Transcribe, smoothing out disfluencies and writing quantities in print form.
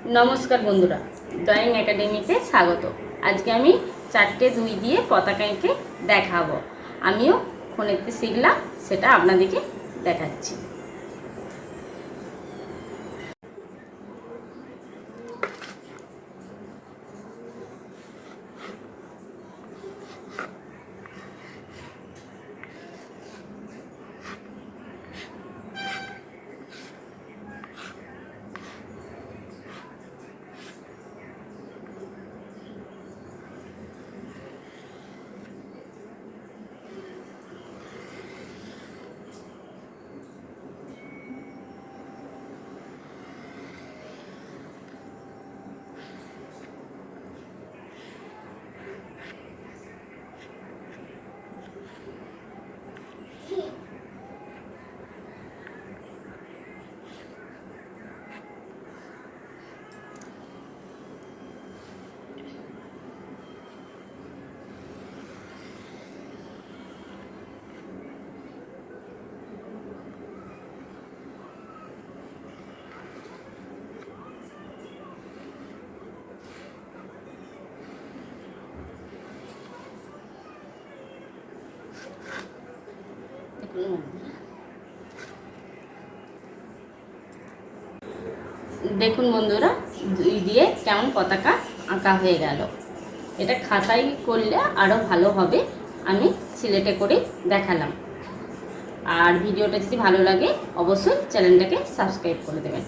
नमस्कार बंधुरा ड्रॉइंग एकाडेमीते स्वागत। आज के आमी चारटे दुई दिए पताका एঁকে देखाबो। आमिও फोनेते शिखलाम सेटा आपनादेरके देखाচ্ছি। देखुन बंधुरा दुई दिए केमन पताका आँका हो गेल। এটা খাতায় করলে আরো ভালো হবে। আমি সিলেটে করে দেখালাম। আর ভিডিওটা যদি ভালো লাগে অবশ্যই চ্যানেলটাকে সাবস্ক্রাইব করে দেবেন।